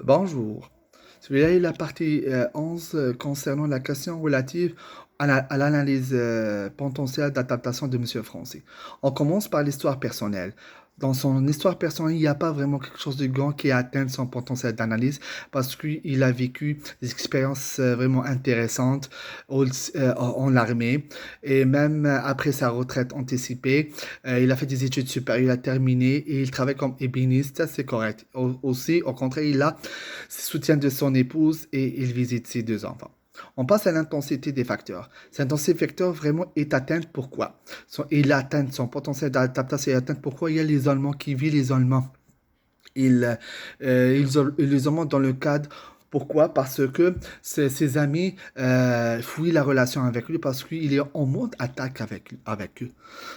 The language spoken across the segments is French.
Bonjour. Celui-là est la partie 11 concernant la question relative à l'analyse potentielle d'adaptation de Monsieur Français. On commence par l'histoire personnelle. Dans son histoire personnelle, il n'y a pas vraiment quelque chose de grand qui atteint son potentiel d'analyse parce qu'il a vécu des expériences vraiment intéressantes en armée et même après sa retraite anticipée, il a fait des études supérieures, il a terminé et il travaille comme ébéniste, ça, c'est correct. Aussi, au contraire, il a soutien de son épouse et il visite ses deux enfants. On passe à l'intensité des facteurs. Cette intensité des facteurs vraiment est atteinte pourquoi? Il atteint son potentiel d'adaptation est atteint pourquoi il y a l'isolement qui vit l'isolement. L'isolement dans le cadre pourquoi? Parce que ses amis fuient la relation avec lui parce qu'il est en mode attaque avec eux.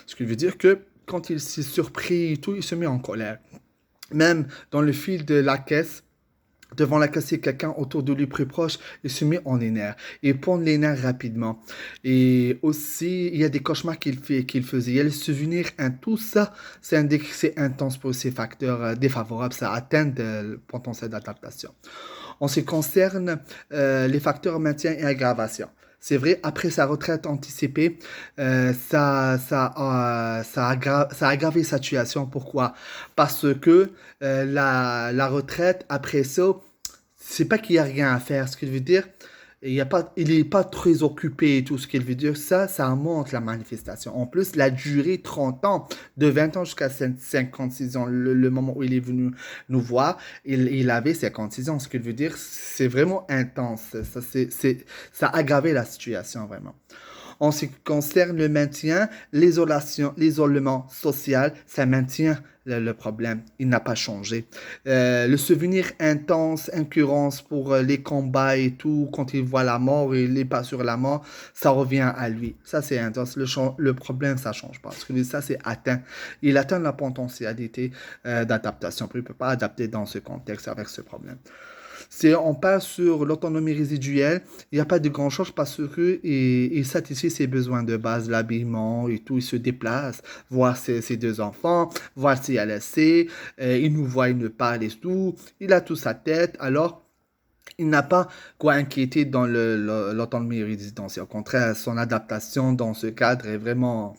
Ce qui veut dire que quand il s'est surpris et tout, il se met en colère. Même dans le fil de la caisse, devant la casse, il y a quelqu'un autour de lui plus proche, il se met en les nerfs. Il pond les nerfs rapidement. Et aussi, il y a des cauchemars qu'il faisait. Il y a les souvenirs, hein, tout ça, c'est intense pour ces facteurs défavorables. Ça atteint le potentiel d'adaptation. En ce qui concerne les facteurs maintien et aggravation. C'est vrai, après sa retraite anticipée, ça a aggravé sa situation. Pourquoi? Parce que la retraite, après ça, c'est pas qu'il n'y a rien à faire. Ce qu'il veut dire, il n'est pas très occupé et tout. Ce qu'il veut dire, ça montre la manifestation. En plus, la durée 30 ans, de 20 ans jusqu'à 56 ans, le moment où il est venu nous voir, il avait 56 ans. Ce qu'il veut dire, c'est vraiment intense. Ça a aggravé la situation, vraiment. En ce qui concerne le maintien, l'isolement social, ça maintient le problème. Il n'a pas changé. Le souvenir intense, incurrence pour les combats et tout, quand il voit la mort, il n'est pas sur la mort, ça revient à lui. Ça, c'est intense. Le problème, ça change pas. Parce que ça, c'est atteint. Il atteint la potentialité d'adaptation. Il ne peut pas adapter dans ce contexte avec ce problème. Si on passe sur l'autonomie résiduelle, il n'y a pas de grand chose parce que il satisfait ses besoins de base, l'habillement et tout. Il se déplace, voir ses deux enfants, voir si elle essaie, il nous voit, il nous parle et tout. Il a tout sa tête. Alors, il n'a pas quoi inquiéter dans l'autonomie résidentielle. Au contraire, son adaptation dans ce cadre est vraiment...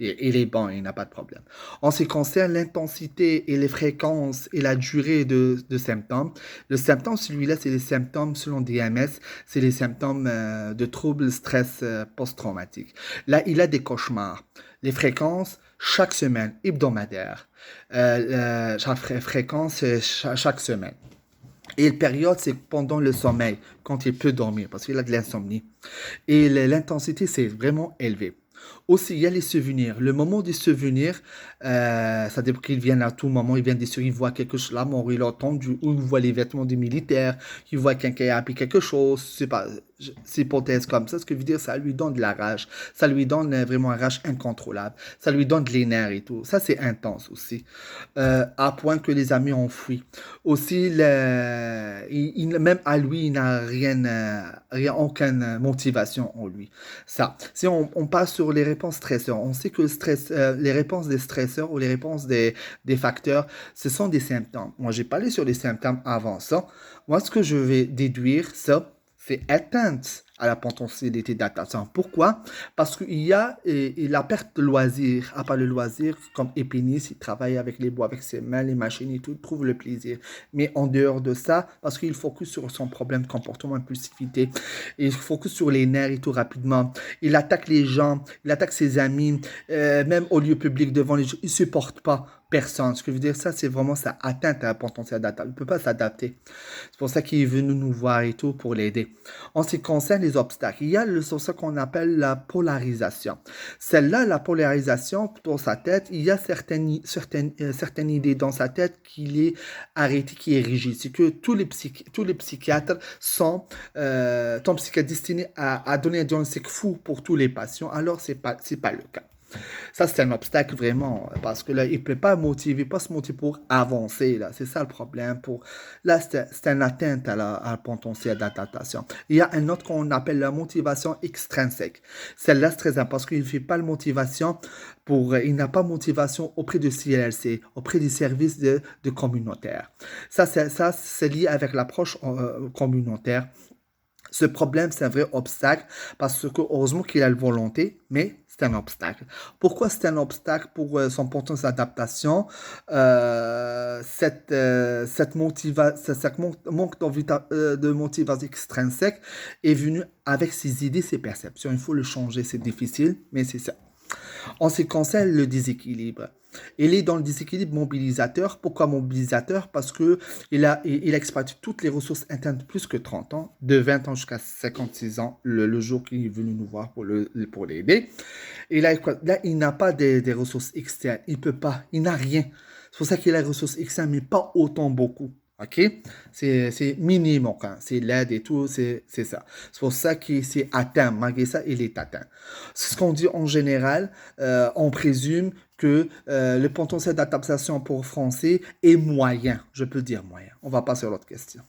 Il est bon, il n'a pas de problème. En ce qui concerne l'intensité et les fréquences et la durée de symptômes, le symptôme, celui-là, c'est les symptômes, selon DMS, c'est les symptômes de troubles stress post-traumatique. Là, il a des cauchemars. Les fréquences, chaque semaine, hebdomadaire. Chaque fréquence, chaque semaine. Et la période, c'est pendant le sommeil, quand il peut dormir, parce qu'il a de l'insomnie. Et l'intensité, c'est vraiment élevé. Aussi, il y a les souvenirs. Le moment des souvenirs, ça dépend qu'ils viennent à tout moment. Ils viennent des souvenirs, ils voient quelque chose, la mort, il a entendu, ou ils voient les vêtements des militaires, ils voient quelqu'un a appris quelque chose. C'est pas, c'est hypothèse comme ça. Ce que veut dire, ça lui donne de la rage. Ça lui donne vraiment une rage incontrôlable. Ça lui donne de l'énergie et tout. Ça, c'est intense aussi. À point que les amis ont fui. Aussi, même à lui, il n'a aucune motivation en lui. Ça. Si on passe sur les réponses stresseurs, on sait que les réponses des stresseurs ou les réponses des facteurs, ce sont des symptômes. Moi, j'ai parlé sur les symptômes avant ça. Moi, ce que je vais déduire, ça, c'est atteinte à la potentialité d'attention. Pourquoi? Parce qu'il y a la perte de loisir. À part le loisir, comme épéniste, il travaille avec les bois, avec ses mains, les machines et tout, il trouve le plaisir. Mais en dehors de ça, parce qu'il focus sur son problème de comportement, impulsivité, il focus sur les nerfs et tout rapidement. Il attaque les gens, il attaque ses amis, même au lieu public, devant les gens. Il ne supporte pas personne. Ce que je veux dire, ça, c'est vraiment ça atteinte à la potentiel d'attaque. Il ne peut pas s'adapter. C'est pour ça qu'il est venu nous voir et tout pour l'aider. En ce qui concerne les obstacles, il y a ce qu'on appelle la polarisation. Celle-là, la polarisation, dans sa tête, il y a certaines idées dans sa tête qu'il est arrêté, qui est rigide. C'est que tous les psychiatres sont ton psychiatre destiné à donner un diagnostic fou pour tous les patients. Alors, c'est pas le cas. Ça, c'est un obstacle vraiment, parce que là, il ne peut pas motiver, pas se motiver pour avancer, là. C'est ça le problème. Là, c'est une atteinte à la potentiel d'adaptation. Il y a un autre qu'on appelle la motivation extrinsèque. Celle-là, c'est très important parce qu'il ne fait pas de motivation il n'a pas de motivation auprès du CLLC, auprès des services de communautaire. Ça, c'est lié avec l'approche communautaire. Ce problème, c'est un vrai obstacle parce que heureusement qu'il a la volonté, mais c'est un obstacle. Pourquoi c'est un obstacle pour son potentiel d'adaptation? Cette manque de motivation extrinsèque est venu avec ses idées, ses perceptions. Il faut le changer, c'est difficile, mais c'est ça. En ce qui concerne le déséquilibre, il est dans le déséquilibre mobilisateur. Pourquoi mobilisateur? Parce que il a exploité toutes les ressources internes de plus que 30 ans, de 20 ans jusqu'à 56 ans, le jour qu'il est venu nous voir pour l'aider. Là, il n'a pas des ressources externes. Il peut pas. Il n'a rien. C'est pour ça qu'il a des ressources externes, mais pas autant beaucoup. OK? C'est minimum, hein. C'est l'aide et tout, c'est ça. C'est pour ça qu'il s'est atteint. Malgré ça, il est atteint. C'est ce qu'on dit en général. On présume que le potentiel d'adaptation pour français est moyen. Je peux dire moyen. On va passer à l'autre question.